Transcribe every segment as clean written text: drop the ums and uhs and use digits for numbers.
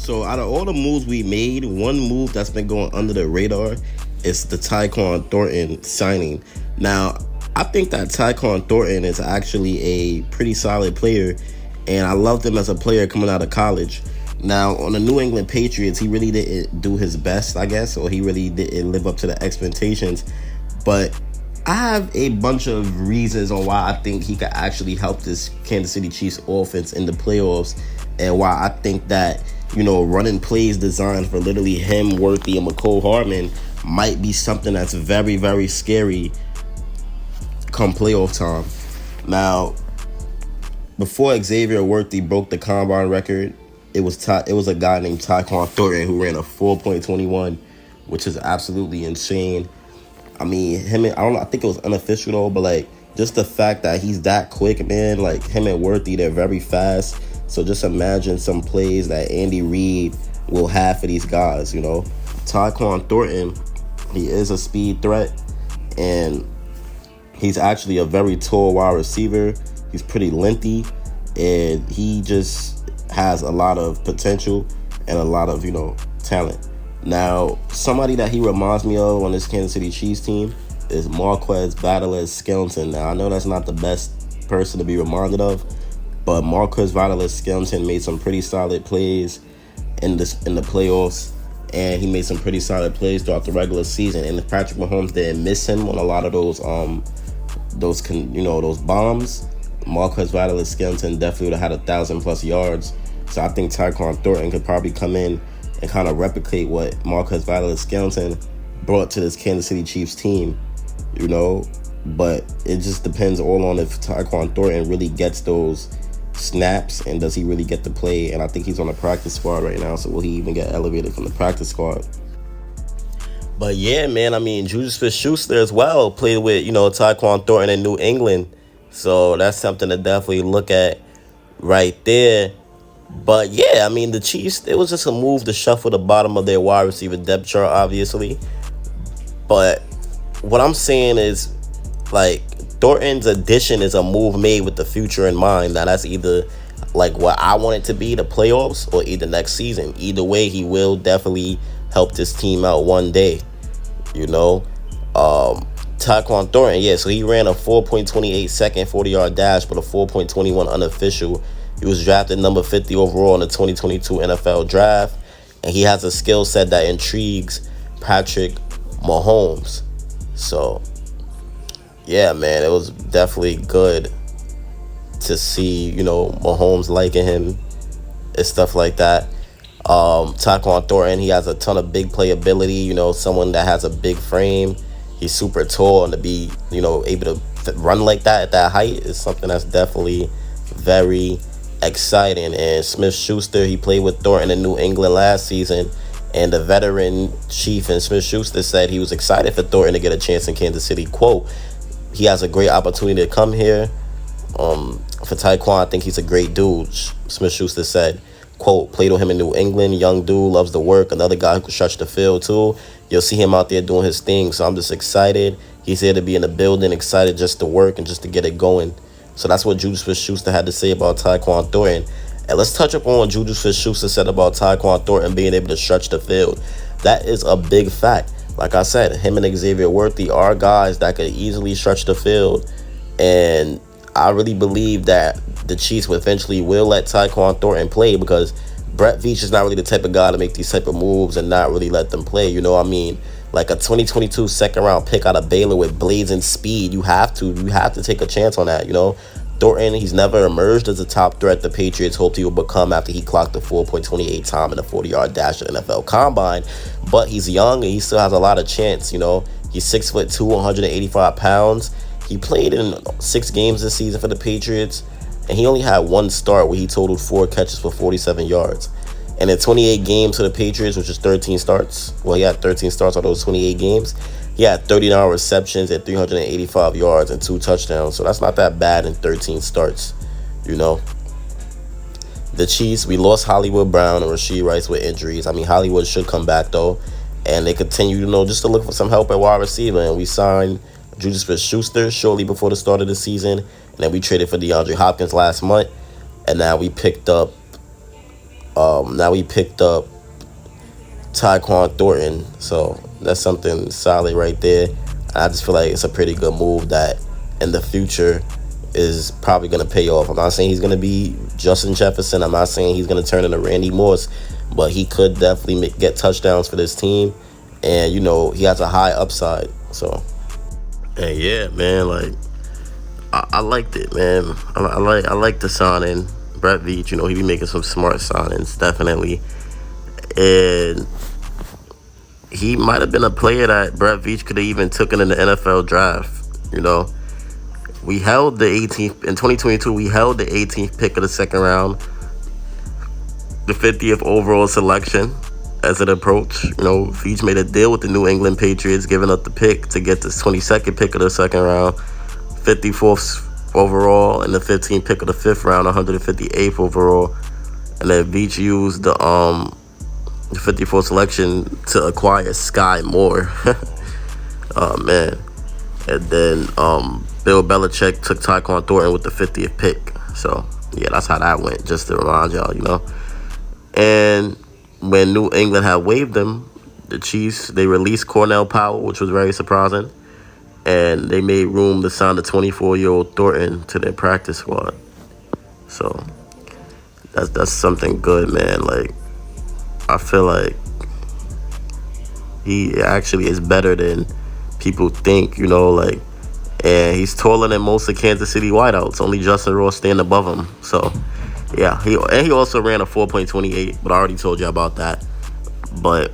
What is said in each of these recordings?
So out of all the moves we made, one move that's been going under the radar is the Tyquan Thornton signing. Now, I think that Tyquan Thornton is actually a pretty solid player, and I loved him as a player coming out of college. Now, on the New England Patriots, he really didn't do his best, I guess, or he really didn't live up to the expectations. But I have a bunch of reasons on why I think he could actually help this Kansas City Chiefs offense in the playoffs, and why I think that, running plays designed for literally him, Worthy, and McCole Hardman might be something that's very, very scary come playoff time. Now, before Xavier Worthy broke the combine record, it was a guy named Tyquan Thornton who ran a 4.21, which is absolutely insane. I mean, I think it was unofficial though, but just the fact that he's that quick, man, him and Worthy, they're very fast. So just imagine some plays that Andy Reid will have for these guys, Tyquan Thornton, he is a speed threat, and he's actually a very tall wide receiver. He's pretty lengthy, and he just has a lot of potential and a lot of, talent. Now, somebody that he reminds me of on this Kansas City Chiefs team is Marquez Valdes-Scantling. Now, I know that's not the best person to be reminded of, but Marquez Valdes-Scantling made some pretty solid plays in the playoffs, and he made some pretty solid plays throughout the regular season. And if Patrick Mahomes didn't miss him on a lot of those bombs, Marquez Valdes-Scantling definitely would have had 1,000+ yards. So I think Tyquan Thornton could probably come in and kind of replicate what Marquez Valdes-Scantling brought to this Kansas City Chiefs team, But it just depends all on if Tyquan Thornton really gets those snaps, and does he really get to play. And I think he's on the practice squad right now, so will he even get elevated from the practice squad? But yeah, man, I mean, Juju Smith-Schuster as well played with, Tyquan Thornton in New England. So that's something to definitely look at right there. But yeah, I mean, the Chiefs, it was just a move to shuffle the bottom of their wide receiver depth chart, obviously. But what I'm saying is, Thornton's addition is a move made with the future in mind. Now, that's either what I want it to be, the playoffs, or either next season. Either way, he will definitely help this team out one day, Tyquan Thornton, yeah, so he ran a 4.28 second 40-yard dash, but a 4.21 unofficial. He was drafted number 50 overall in the 2022 NFL Draft, and he has a skill set that intrigues Patrick Mahomes. So, yeah, man, it was definitely good to see, Mahomes liking him and stuff like that. Tyquan Thornton, he has a ton of big playability, someone that has a big frame. He's super tall, and to be, able to run like that at that height is something that's definitely very exciting. And Smith-Schuster, he played with Thornton in New England last season, and the veteran chief in Smith-Schuster said he was excited for Thornton to get a chance in Kansas City. Quote, he has a great opportunity to come here. For Tyquan, I think he's a great dude, Smith-Schuster said. Quote, played with him in New England, young dude, loves to work, another guy who can stretch the field too. You'll see him out there doing his thing, so I'm just excited. He's here to be in the building, excited just to work and just to get it going. So that's what Juju Smith-Schuster had to say about Tyquan Thornton. And let's touch up on what Juju Smith-Schuster said about Tyquan Thornton being able to stretch the field. That is a big fact. Like I said, him and Xavier Worthy are guys that could easily stretch the field. And I really believe that the Chiefs eventually will let Tyquan Thornton play, because Brett Veach is not really the type of guy to make these type of moves and not really let them play. Like a 2022 second-round pick out of Baylor with blazing speed, you have to take a chance on that, Thornton, he's never emerged as a top threat the Patriots hoped he would become after he clocked the 4.28 time in a 40-yard dash at NFL Combine. But he's young, and he still has a lot of chance, He's 6'2", 185 pounds. He played in 6 games this season for the Patriots, and he only had one start where he totaled 4 catches for 47 yards. And in 28 games for the Patriots, which is 13 starts, well, he had 13 starts on those 28 games. He had 39 receptions at 385 yards and 2 touchdowns. So that's not that bad in 13 starts, The Chiefs, we lost Hollywood Brown and Rashee Rice with injuries. I mean, Hollywood should come back, though. And they continue, just to look for some help at wide receiver. And we signed Juju Smith-Schuster shortly before the start of the season. And then we traded for DeAndre Hopkins last month. And now we picked up Now we picked up Tyquan Thornton, so that's something solid right there. I just feel like it's a pretty good move that in the future is probably going to pay off. I'm not saying he's going to be Justin Jefferson. I'm not saying he's going to turn into Randy Moss, but he could definitely get touchdowns for this team. And, he has a high upside. So, and yeah, man, like, I liked it, man. I like the signing. Brett Veach, he be making some smart signings, definitely. And he might have been a player that Brett Veach could have even taken in the NFL draft, We held the 18th, in 2022, we held the 18th pick of the second round, the 50th overall selection as an approach. Veach made a deal with the New England Patriots, giving up the pick to get the 22nd pick of the second round, 54th overall, and the 15th pick of the fifth round, 158th overall. And then Veach used the 54th selection to acquire Sky Moore. Oh, man. And then Bill Belichick took Tyquan Thornton with the 50th pick. So, yeah, that's how that went, just to remind y'all, And when New England had waived him, the Chiefs, they released Cornell Powell, which was very surprising. And they made room to sign the 24-year-old Thornton to their practice squad. So, that's something good, man. Like, I feel like he actually is better than people think, and he's taller than most of Kansas City wideouts. Only Justin Ross stand above him. So, yeah, he also ran a 4.28, but I already told you about that. But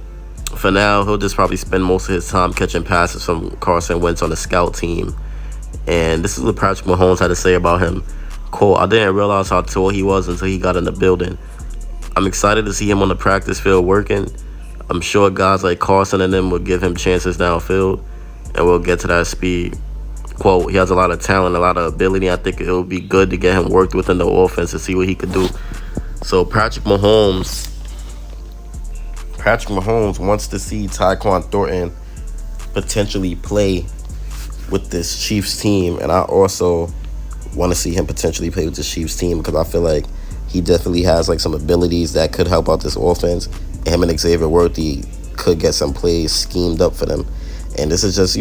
for now, he'll just probably spend most of his time catching passes from Carson Wentz on the scout team. And this is what Patrick Mahomes had to say about him. Quote, "I didn't realize how tall he was until he got in the building. I'm excited to see him on the practice field working. I'm sure guys like Carson and them will give him chances downfield, and we'll get to that speed." Quote, "He has a lot of talent, a lot of ability. I think it would be good to get him worked within the offense to see what he could do." So Patrick Mahomes wants to see Tyquan Thornton potentially play with this Chiefs team, and I also want to see him potentially play with the Chiefs team because I feel like he definitely has like some abilities that could help out this offense. Him and Xavier Worthy could get some plays schemed up for them, and this is just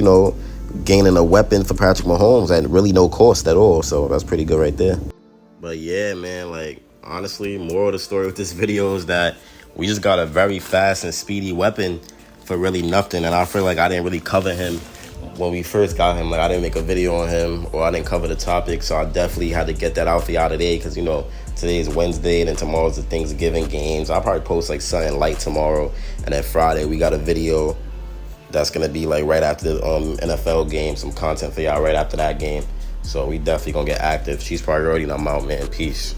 gaining a weapon for Patrick Mahomes at really no cost at all. So that's pretty good right there. But yeah, man, like honestly, moral of the story with this video is that we just got a very fast and speedy weapon for really nothing, and I feel like I didn't really cover him when we first got him. Like I didn't make a video on him, or I didn't cover the topic, so I definitely had to get that out for y'all today because today is Wednesday and then tomorrow's the Thanksgiving games. I'll probably post like something light tomorrow, and then Friday we got a video that's gonna be like right after the NFL game, some content for y'all right after that game. So we definitely gonna get active. She's priority and I'm out, man. Peace.